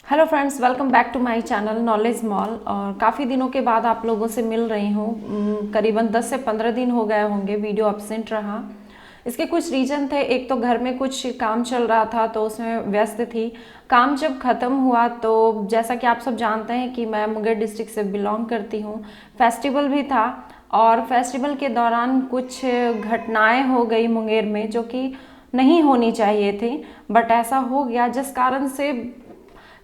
Hello friends, welcome back to my channel knowledge mall. और काफ़ी दिनों के बाद आप लोगों से मिल रही हूँ। करीबन 10 से 15 दिन हो गए होंगे वीडियो एब्सेंट रहा। इसके कुछ रीज़न थे। एक तो घर में कुछ काम चल रहा था तो उसमें व्यस्त थी। काम जब ख़त्म हुआ तो जैसा कि आप सब जानते हैं कि मैं मुंगेर डिस्ट्रिक्ट से बिलोंग करती हूँ। फेस्टिवल भी था और फेस्टिवल के दौरान कुछ घटनाएँ हो गई मुंगेर में जो कि नहीं होनी चाहिए थी, बट ऐसा हो गया जिस कारण से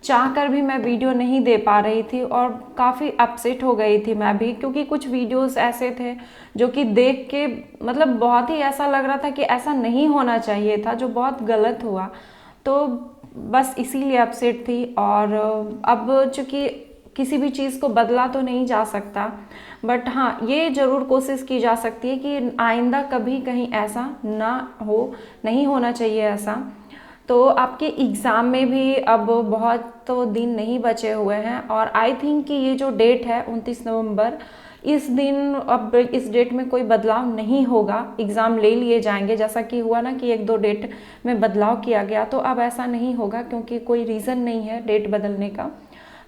चाह कर भी मैं वीडियो नहीं दे पा रही थी और काफ़ी अपसेट हो गई थी मैं भी, क्योंकि कुछ वीडियोस ऐसे थे जो कि देख के मतलब बहुत ही ऐसा लग रहा था कि ऐसा नहीं होना चाहिए था, जो बहुत गलत हुआ। तो बस इसीलिए अपसेट थी। और अब चूँकि किसी भी चीज़ को बदला तो नहीं जा सकता, बट हाँ ये ज़रूर कोशिश की जा सकती है कि आइंदा कभी कहीं ऐसा ना हो, नहीं होना चाहिए ऐसा। तो आपके एग्ज़ाम में भी अब बहुत तो दिन नहीं बचे हुए हैं और आई थिंक कि ये जो डेट है 29 नवंबर, इस दिन अब इस डेट में कोई बदलाव नहीं होगा। एग्ज़ाम ले लिए जाएंगे, जैसा कि हुआ ना कि एक दो डेट में बदलाव किया गया, तो अब ऐसा नहीं होगा क्योंकि कोई रीज़न नहीं है डेट बदलने का।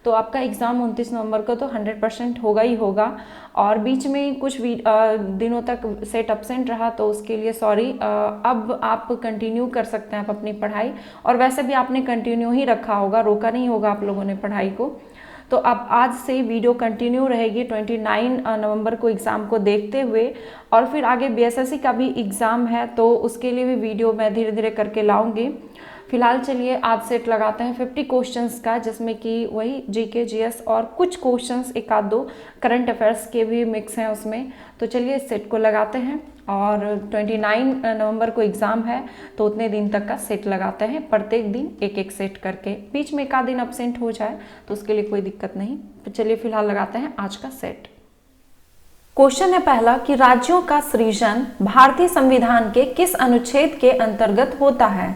तो आपका एग्ज़ाम 29 नवंबर को तो 100% होगा ही होगा। और बीच में कुछ दिनों तक सेट एब्सेंट रहा तो उसके लिए सॉरी। अब आप कंटिन्यू कर सकते हैं आप अपनी पढ़ाई, और वैसे भी आपने कंटिन्यू ही रखा होगा, रोका नहीं होगा आप लोगों ने पढ़ाई को। तो अब आज से वीडियो कंटिन्यू रहेगी 29 नवंबर को एग्ज़ाम को देखते हुए। और फिर आगे बीएसएससी का भी एग्ज़ाम है तो उसके लिए भी वीडियो मैं धीरे धीरे करके लाऊंगी। फिलहाल चलिए आज सेट लगाते हैं 50 क्वेश्चंस का, जिसमें कि वही जीके जीएस और कुछ क्वेश्चंस एक आध दो करंट अफेयर्स के भी मिक्स हैं उसमें। तो चलिए इस सेट को लगाते हैं और 29 नवंबर को एग्ज़ाम है तो उतने दिन तक का सेट लगाते हैं, प्रत्येक दिन एक एक सेट करके। बीच में एक आध दिन एब्सेंट हो जाए तो उसके लिए कोई दिक्कत नहीं। तो चलिए फिलहाल लगाते हैं आज का सेट। क्वेश्चन है पहला कि राज्यों का सृजन भारतीय संविधान के किस अनुच्छेद के अंतर्गत होता है?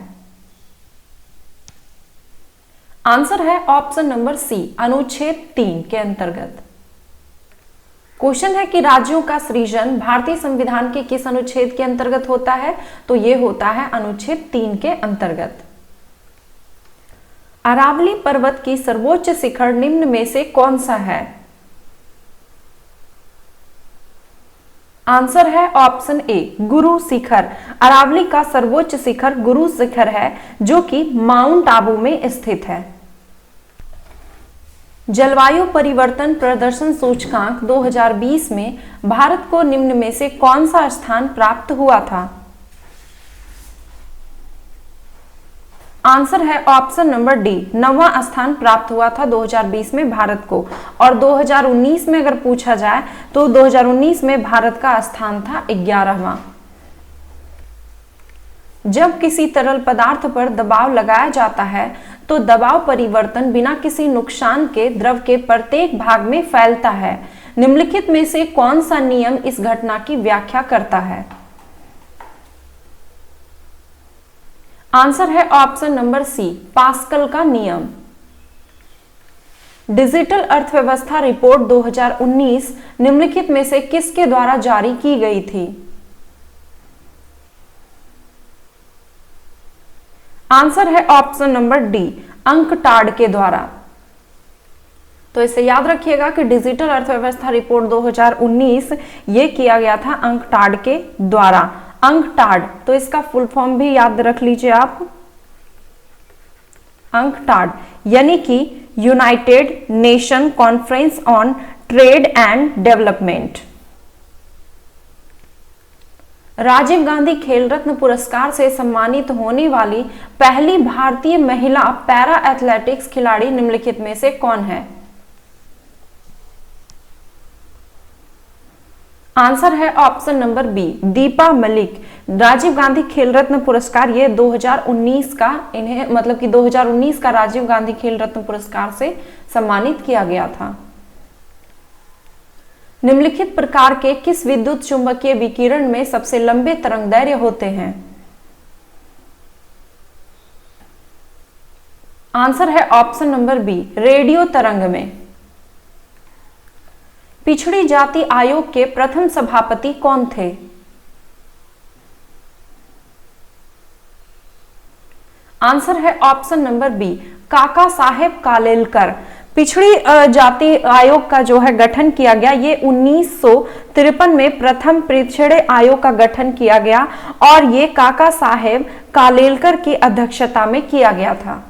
आंसर है ऑप्शन नंबर सी, अनुच्छेद 3 के अंतर्गत। क्वेश्चन है कि राज्यों का सृजन भारतीय संविधान के किस अनुच्छेद के अंतर्गत होता है? तो यह होता है अनुच्छेद 3 के अंतर्गत। अरावली पर्वत की सर्वोच्च शिखर निम्न में से कौन सा है? आंसर है ऑप्शन ए, गुरु शिखर। अरावली का सर्वोच्च शिखर गुरु शिखर है जो कि माउंट आबू में स्थित है। जलवायु परिवर्तन प्रदर्शन सूचकांक 2020 में भारत को निम्न में से कौन सा स्थान प्राप्त हुआ था? आंसर है ऑप्शन नंबर डी, 9वां स्थान प्राप्त हुआ था 2020 में भारत को। और 2019 में अगर पूछा जाए तो 2019 में भारत का स्थान था 11वां। जब किसी तरल पदार्थ पर दबाव लगाया जाता है तो दबाव परिवर्तन बिना किसी नुकसान के द्रव के प्रत्येक भाग में फैलता है। निम्नलिखित में से कौन सा नियम इस घटना की व्याख्या करता है? आंसर है ऑप्शन नंबर सी, पास्कल का नियम। डिजिटल अर्थव्यवस्था रिपोर्ट 2019 निम्नलिखित में से किसके द्वारा जारी की गई थी? आंसर है ऑप्शन नंबर डी, अंकटाड के द्वारा। तो इसे याद रखिएगा कि डिजिटल अर्थव्यवस्था रिपोर्ट 2019 ये किया गया था अंकटाड के द्वारा। अंकटाड, तो इसका फुल फॉर्म भी याद रख लीजिए आप, अंकटाड यानी कि United Nation Conference on Trade and Development. Rajiv Gandhi Khel Ratna पुरस्कार से सम्मानित होने वाली पहली भारतीय महिला पैरा एथलेटिक्स खिलाड़ी निम्नलिखित में से कौन है? आंसर है option number B, Deepa Malik. Rajiv Gandhi Khel Ratna पुरस्कार ये 2019 का इन्हें मतलब कि 2019 का राजीव गांधी खेल रत्न पुरस्कार से सम्मानित किया गया था। निम्नलिखित प्रकार के किस विद्युत चुंबकीय विकिरण में सबसे लंबे तरंगदैर्घ्य होते हैं? आंसर है ऑप्शन नंबर बी, रेडियो तरंग में। पिछड़ी जाति आयोग के प्रथम सभापति कौन थे? आंसर है ऑप्शन नंबर बी, काका साहेब कालेलकर। पिछड़ी जाति आयोग का जो है गठन किया गया, ये 1953 में प्रथम पिछड़े आयोग का गठन किया गया और ये काका साहेब कालेलकर की अध्यक्षता में किया गया था।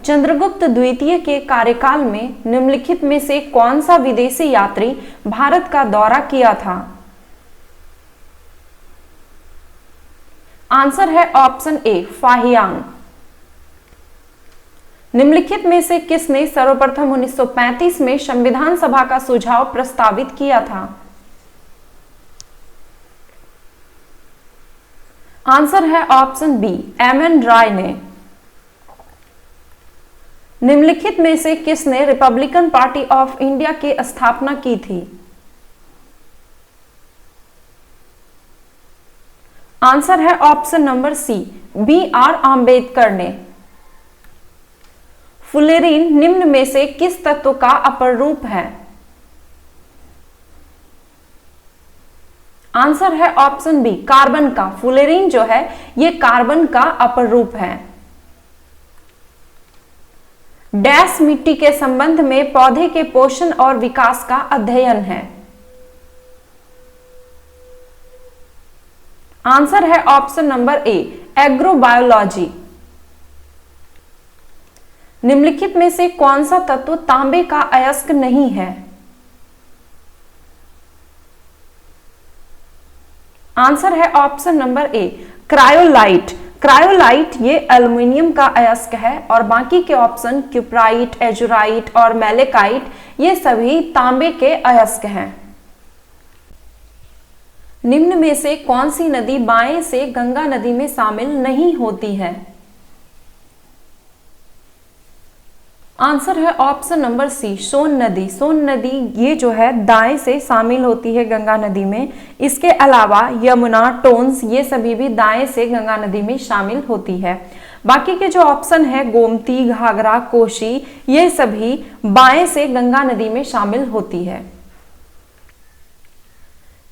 चंद्रगुप्त द्वितीय के कार्यकाल में निम्नलिखित में से कौन सा विदेशी यात्री भारत का दौरा किया था? आंसर है ऑप्शन ए, फाहियान। निम्नलिखित में से किसने सर्वप्रथम 1935 में संविधान सभा का सुझाव प्रस्तावित किया था? आंसर है ऑप्शन बी, एम.एन. राय ने। निम्नलिखित में से किसने रिपब्लिकन पार्टी ऑफ इंडिया की स्थापना की थी? आंसर है option number C, B R. Ambedkar ने। फुलेरीन निम्न में से किस तत्व का अपर रूप है? आंसर है ऑप्शन बी, कार्बन का। फुलेरीन जो है ये कार्बन का अपर रूप है। डैश मिट्टी के संबंध में पौधे के पोषण और विकास का अध्ययन है? आंसर है ऑप्शन नंबर ए, एग्रोबायोलॉजी। निम्नलिखित में से कौन सा तत्व तांबे का अयस्क नहीं है? आंसर है option number A, cryolite. Cryolite ये एल्युमिनियम का अयस्क है और बाकी के ऑप्शन क्यूप्राइट, एजुराइट और मैलेकाइट ये सभी तांबे के अयस्क हैं। निम्न में से कौन सी नदी बाएं से गंगा नदी में शामिल नहीं होती है? आंसर है ऑप्शन नंबर सी, सोन नदी। सोन नदी ये जो है दाएं से शामिल होती है गंगा नदी में। इसके अलावा यमुना, टोंस ये सभी भी दाएं से गंगा नदी में शामिल होती है। बाकी के जो ऑप्शन है गोमती, घाघरा, कोसी ये सभी बाएं से गंगा नदी में शामिल होती है।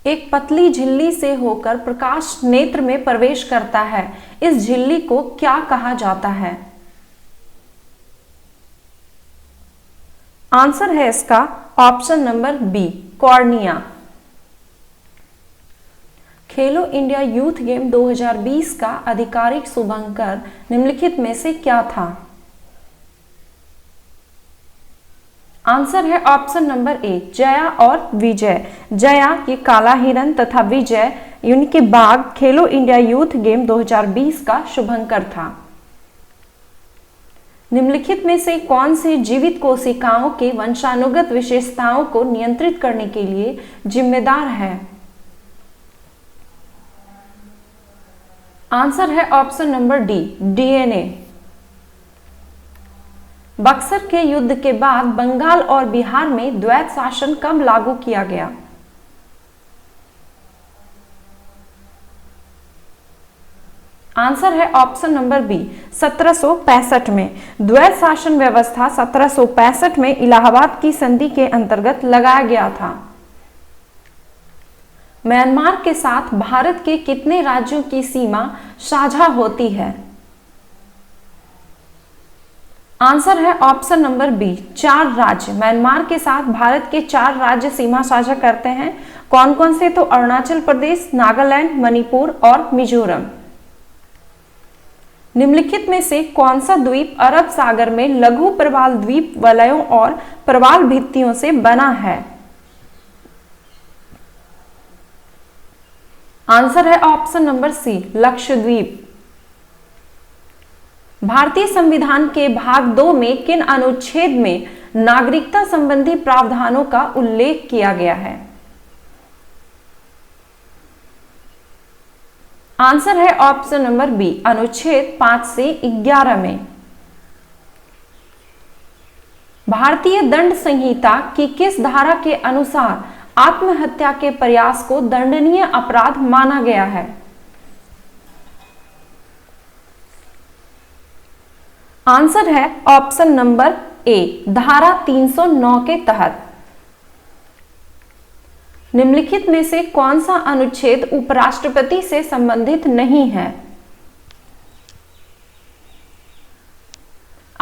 एक पतली झिल्ली से होकर प्रकाश नेत्र में प्रवेश करता है, इस झिल्ली को क्या कहा जाता है? आंसर है इसका ऑप्शन नंबर बी, कॉर्निया। खेलो इंडिया यूथ गेम 2020 का आधिकारिक शुभंकर निम्नलिखित में से क्या था? आंसर है ऑप्शन नंबर ए, जया और विजय। जया ये काला हिरन तथा विजय इनके बाघ खेलो इंडिया यूथ गेम 2020 का शुभंकर था। निम्नलिखित में से कौन से जीवित कोशिकाओं के वंशानुगत विशेषताओं को नियंत्रित करने के लिए जिम्मेदार है? आंसर है option number D, DNA. Buxar के युद्ध के बाद बंगाल और बिहार में द्वैत शासन कब लागू किया गया? आंसर है ऑप्शन नंबर बी, 1765 में। द्वैत शासन व्यवस्था 1765 में इलाहाबाद की संधि के अंतर्गत लगाया गया था। म्यांमार के साथ भारत के कितने राज्यों की सीमा साझा होती है? आंसर है ऑप्शन नंबर बी, 4 राज्य। म्यांमार के साथ भारत के 4 राज्य सीमा साझा करते हैं। कौन कौन से? तो अरुणाचल प्रदेश, नागालैंड, मणिपुर और मिजोरम। निम्नलिखित में से कौन सा द्वीप अरब सागर में लघु प्रवाल द्वीप वलयों और प्रवाल भित्तियों से बना है? आंसर है ऑप्शन नंबर सी, लक्षद्वीप। भारतीय संविधान के भाग 2 में किन अनुच्छेद में नागरिकता संबंधी प्रावधानों का उल्लेख किया गया है? आंसर है ऑप्शन नंबर बी, अनुच्छेद 5 से 11 में। भारतीय दंड संहिता की किस धारा के अनुसार आत्महत्या के प्रयास को दंडनीय अपराध माना गया है? आंसर है ऑप्शन नंबर ए, धारा 309 के तहत। निम्नलिखित में से कौन सा अनुच्छेद उपराष्ट्रपति से संबंधित नहीं है?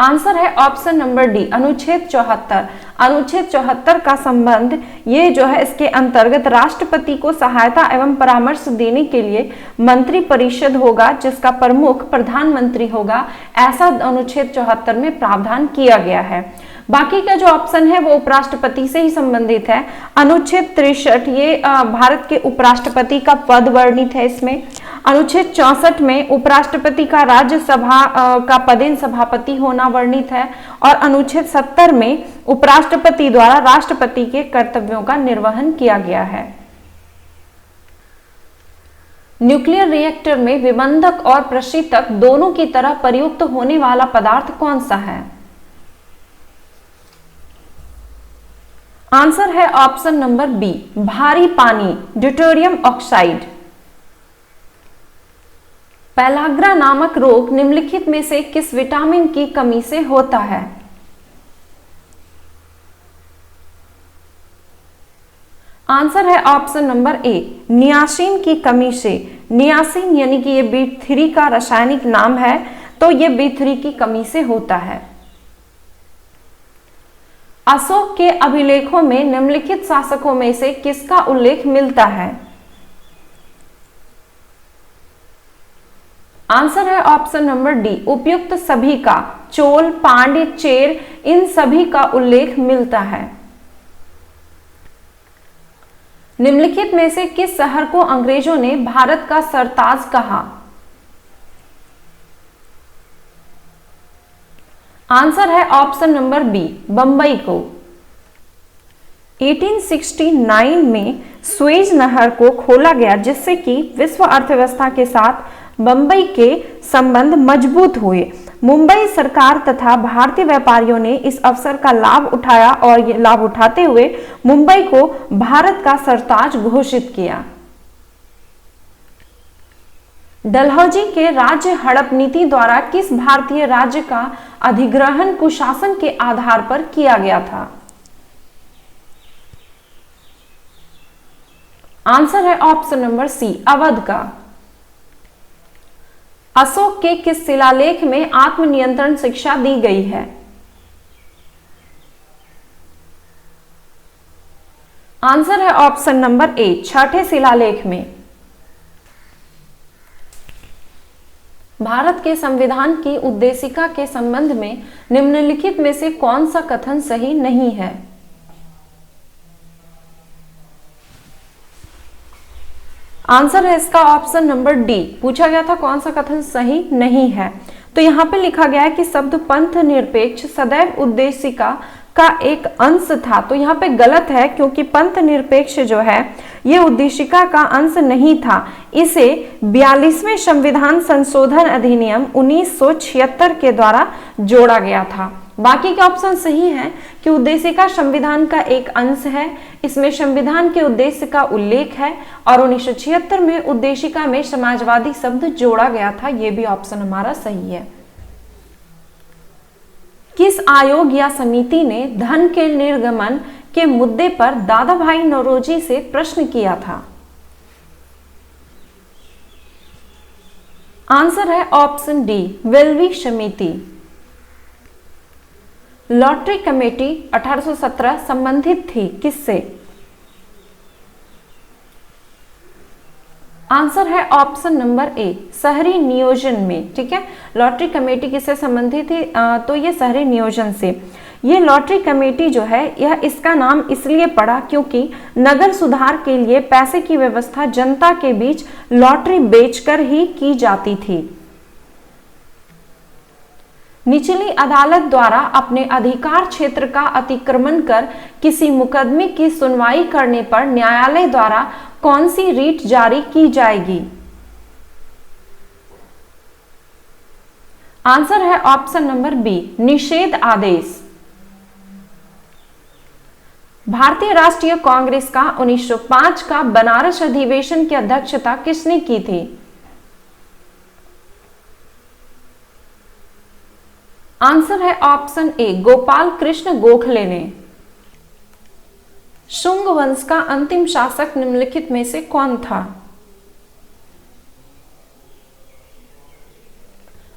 आंसर है ऑप्शन नंबर डी, अनुच्छेद 74। अनुच्छेद 74 का संबंध ये जो है, इसके अंतर्गत राष्ट्रपति को सहायता एवं परामर्श देने के लिए मंत्री परिषद होगा जिसका प्रमुख प्रधानमंत्री होगा, ऐसा अनुच्छेद 74 में प्रावधान किया गया है। बाकी का जो ऑप्शन है वो उपराष्ट्रपति से ही संबंधित है। अनुच्छेद 63 ये भारत के उपराष्ट्रपति का पद वर्णित है इसमें। अनुच्छेद 64 में उपराष्ट्रपति का राज्यसभा का पदेन सभापति होना वर्णित है और अनुच्छेद 70 में उपराष्ट्रपति द्वारा राष्ट्रपति के कर्तव्यों का निर्वहन किया गया है। न्यूक्लियर रिएक्टर में विबंधक और प्रशीतक दोनों की तरह प्रयुक्त होने वाला पदार्थ कौन सा है? आंसर है ऑप्शन नंबर बी, भारी पानी, ड्यूटेरियम ऑक्साइड। पेलाग्रा नामक रोग निम्नलिखित में से किस विटामिन की कमी से होता है? आंसर है ऑप्शन नंबर ए, नियासिन की कमी से। नियासिन यानी कि ये B3 का रासायनिक नाम है, तो ये B3 की कमी से होता है। अशोक के अभिलेखों में निम्नलिखित शासकों में से किसका उल्लेख मिलता है? आंसर है ऑप्शन नंबर डी, उपयुक्त सभी का। चोल, पांड्य, चेर, इन सभी का उल्लेख मिलता है। निम्नलिखित में से किस शहर को अंग्रेजों ने भारत का सरताज कहा? आंसर है ऑप्शन नंबर बी, बंबई को। 1869 में सुएज नहर को खोला गया जिससे कि विश्व अर्थव्यवस्था के साथ बंबई के संबंध मजबूत हुए। मुंबई सरकार तथा भारतीय व्यापारियों ने इस अवसर का लाभ उठाया और ये लाभ उठाते हुए मुंबई को भारत का सरताज घोषित किया। डलहौजी के राज्य हड़प नीति द्वारा किस भारतीय राज्य का अधिग्रहण कुशासन के आधार पर किया गया था? आंसर है ऑप्शन नंबर सी, अवध का। अशोक के किस शिलालेख में आत्मनियंत्रण शिक्षा दी गई है? आंसर है ऑप्शन नंबर ए, छठे शिलालेख में। भारत के संविधान की उद्देशिका के संबंध में निम्नलिखित में से कौन सा कथन सही नहीं है? आंसर है इसका ऑप्शन नंबर डी, पूछा गया था कौन सा कथन सही नहीं है। तो यहां पे लिखा गया है कि शब्द पंथ निरपेक्ष सदैव उद्देशिका का एक अंश था, तो यहाँ पे गलत है क्योंकि पंथ निरपेक्ष जो है ये उद्देशिका का अंश नहीं था। इसे 42वें संविधान संशोधन अधिनियम 1976 के द्वारा जोड़ा गया था। बाकी के ऑप्शन सही है कि उद्देशिका संविधान का एक अंश है, इसमें संविधान के उद्देश्य का उल्लेख है और 1976 में उद्देशिका में समाजवादी शब्द जोड़ा गया था। ये भी ऑप्शन हमारा सही है। किस आयोग या समिति ने धन के निर्गमन के मुद्दे पर दादा भाई नौरोजी से प्रश्न किया था? आंसर है ऑप्शन डी, वेल्वी समिति। लॉटरी कमेटी 1817 संबंधित थी किससे? आंसर है ऑप्शन नंबर ए, शहरी नियोजन में। ठीक है, लॉटरी कमेटी किससे संबंधित थी? तो ये शहरी नियोजन से। ये लॉटरी कमेटी जो है यह इसका नाम इसलिए पड़ा क्योंकि नगर सुधार के लिए पैसे की व्यवस्था जनता के बीच लॉटरी बेचकर ही की जाती थी। निचली अदालत द्वारा अपने अधिकार क्षेत्र का अतिक्रमण कर किसी मुकदमे की सुनवाई करने पर न्यायालय द्वारा कौन सी रीट जारी की जाएगी? आंसर है ऑप्शन नंबर बी, निषेध आदेश। भारतीय राष्ट्रीय कांग्रेस का 1905 का बनारस अधिवेशन की अध्यक्षता किसने की थी? आंसर है ऑप्शन ए, गोपाल कृष्ण गोखले ने। शुंग वंश का अंतिम शासक निम्नलिखित में से कौन था?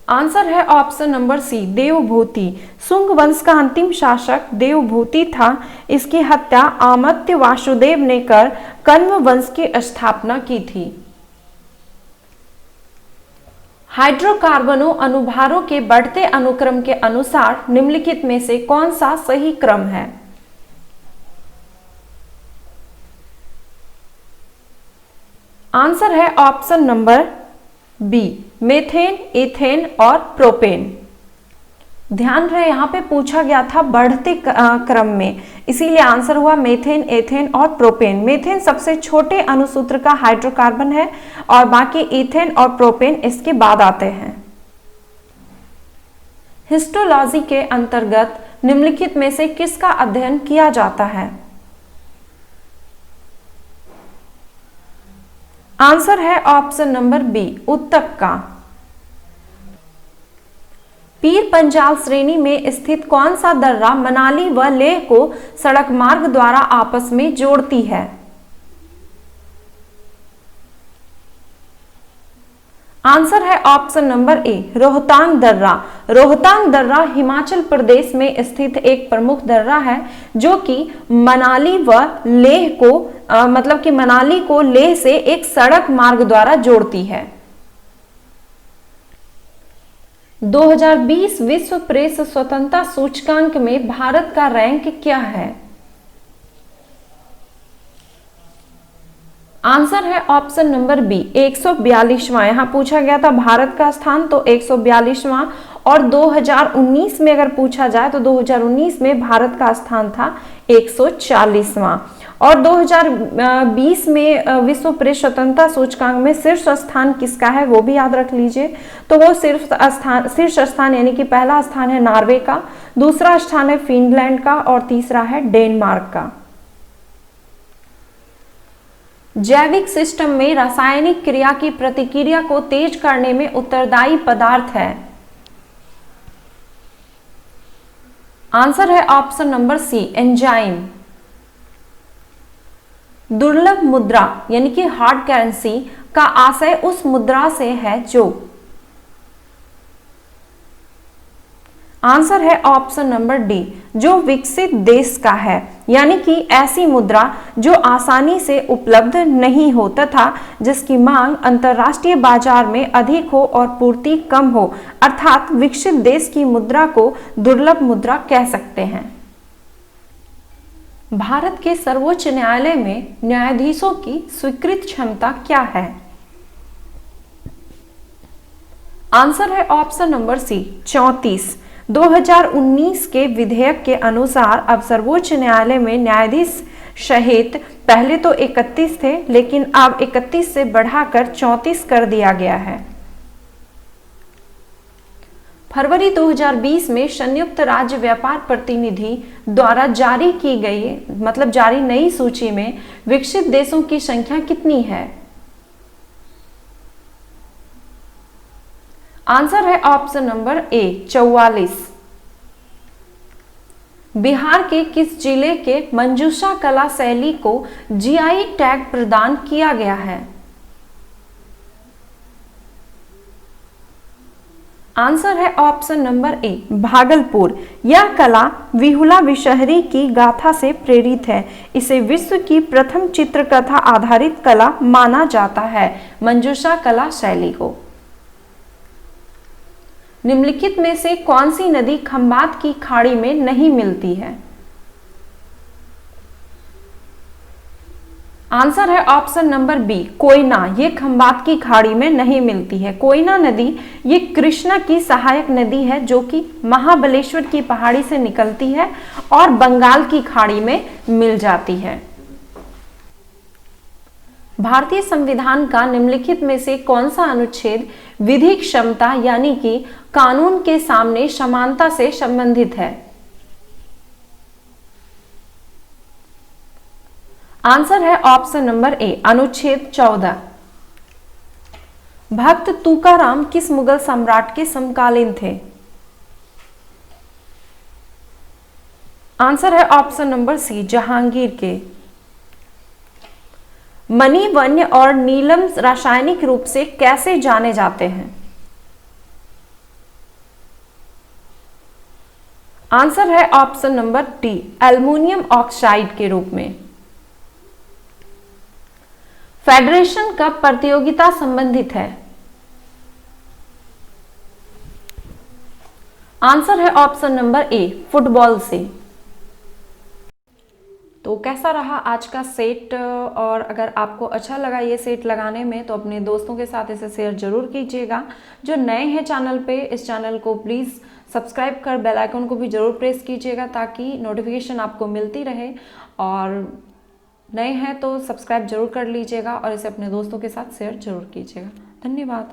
आंसर है option number C, Devabhuti. Shunga वंश का अंतिम शासक देवभूति था। इसकी हत्या अमात्य वासुदेव ने कर कण्व वंश की स्थापना की थी। हाइड्रोकार्बनों अनुभारों के बढ़ते अनुक्रम के अनुसार निम्नलिखित में से कौन सा सही क्रम है? आंसर है option number B, methane, ethane और प्रोपेन। ध्यान रहे यहां पे पूछा गया था बढ़ते क्रम में, इसीलिए आंसर हुआ मेथेन, एथेन और प्रोपेन। मेथेन सबसे छोटे अणुसूत्र का हाइड्रोकार्बन है और बाकी इथेन और प्रोपेन इसके बाद आते हैं। हिस्टोलॉजी के अंतर्गत निम्नलिखित में से किसका अध्ययन किया जाता है? आंसर है ऑप्शन नंबर बी, उत्तक का। पीर पंजाल श्रेणी में स्थित कौन सा दर्रा मनाली व लेह को सड़क मार्ग द्वारा आपस में जोड़ती है? आंसर है ऑप्शन नंबर ए, रोहतांग दर्रा। रोहतांग दर्रा हिमाचल प्रदेश में स्थित एक प्रमुख दर्रा है जो कि मनाली व लेह को मतलब कि मनाली को लेह से एक सड़क मार्ग द्वारा जोड़ती है। 2020 विश्व प्रेस स्वतंत्रता सूचकांक में भारत का रैंक क्या है? आंसर है ऑप्शन नंबर बी, 142वां। यहां पूछा गया था भारत का स्थान, तो 142वां। और 2019 में अगर पूछा जाए तो 2019 में भारत का स्थान था 140वां। और 2020 में विश्व प्रेस स्वतंत्रता सूचकांक में शीर्ष स्थान किसका है वो भी याद रख लीजिए। तो वो शीर्ष स्थान यानी कि पहला स्थान है नॉर्वे का, दूसरा स्थान है फिनलैंड का और तीसरा है डेनमार्क का। जैविक सिस्टम में रासायनिक क्रिया की प्रतिक्रिया को तेज करने में उत्तरदायी पदार्थ है? आंसर है ऑप्शन नंबर सी, एंजाइम। दुर्लभ मुद्रा यानी कि हार्ड करेंसी का आशय उस मुद्रा से है जो? आंसर है ऑप्शन नंबर डी, जो विकसित देश का है, यानी कि ऐसी मुद्रा जो आसानी से उपलब्ध नहीं हो तथा जिसकी मांग अंतरराष्ट्रीय बाजार में अधिक हो और पूर्ति कम हो, अर्थात विकसित देश की मुद्रा को दुर्लभ मुद्रा कह सकते हैं। भारत के सर्वोच्च न्यायालय में न्यायाधीशों की स्वीकृत क्षमता क्या है? आंसर है ऑप्शन नंबर सी, 34। 2019 के विधेयक के अनुसार अब सर्वोच्च न्यायालय में न्यायाधीश सहित पहले तो 31 थे, लेकिन अब 31 से बढ़ाकर 34 कर दिया गया है। फरवरी 2020 में संयुक्त राज्य व्यापार प्रतिनिधि द्वारा जारी की गई जारी नई सूची में विकसित देशों की संख्या कितनी है? आंसर है ऑप्शन नंबर ए, 44। बिहार के किस जिले के मंजूषा कला शैली को जीआई टैग प्रदान किया गया है? आंसर है ऑप्शन नंबर ए, भागलपुर। यह कला विहुला विषहरी की गाथा से प्रेरित है। इसे विश्व की प्रथम चित्रकथा आधारित कला माना जाता है, मंजूषा कला शैली को। निम्नलिखित में से कौन सी नदी खंबात की खाड़ी में नहीं मिलती है? आंसर है ऑप्शन नंबर बी, कोयना। ये खंबात की खाड़ी में नहीं मिलती है। कोयना नदी ये कृष्णा की सहायक नदी है जो कि महाबलेश्वर की पहाड़ी से निकलती है और बंगाल की खाड़ी में मिल जाती है। भारतीय संविधान का निम्नलिखित में से कौन सा अनुच्छेद विधिक क्षमता यानी कि कानून के सामने समानता से संबंधित है? आंसर है ऑप्शन नंबर ए, अनुच्छेद 14। भक्त तुकाराम किस मुगल सम्राट के समकालीन थे? आंसर है ऑप्शन नंबर सी, जहांगीर के। मणि, वन्य और नीलम रासायनिक रूप से कैसे जाने जाते हैं? आंसर है option number D, aluminium oxide के रूप में। फेडरेशन कब प्रतियोगिता संबंधित है? आंसर है ऑप्शन नंबर ए, फुटबॉल से। तो कैसा रहा आज का सेट, और अगर आपको अच्छा लगा ये सेट लगाने में तो अपने दोस्तों के साथ इसे शेयर जरूर कीजिएगा। जो नए हैं चैनल पे, इस चैनल को प्लीज़ सब्सक्राइब कर बेल आइकन को भी जरूर प्रेस कीजिएगा ताकि नोटिफिकेशन आपको मिलती रहे। और नए हैं तो सब्सक्राइब जरूर कर लीजिएगा और इसे अपने दोस्तों के साथ शेयर जरूर कीजिएगा। धन्यवाद।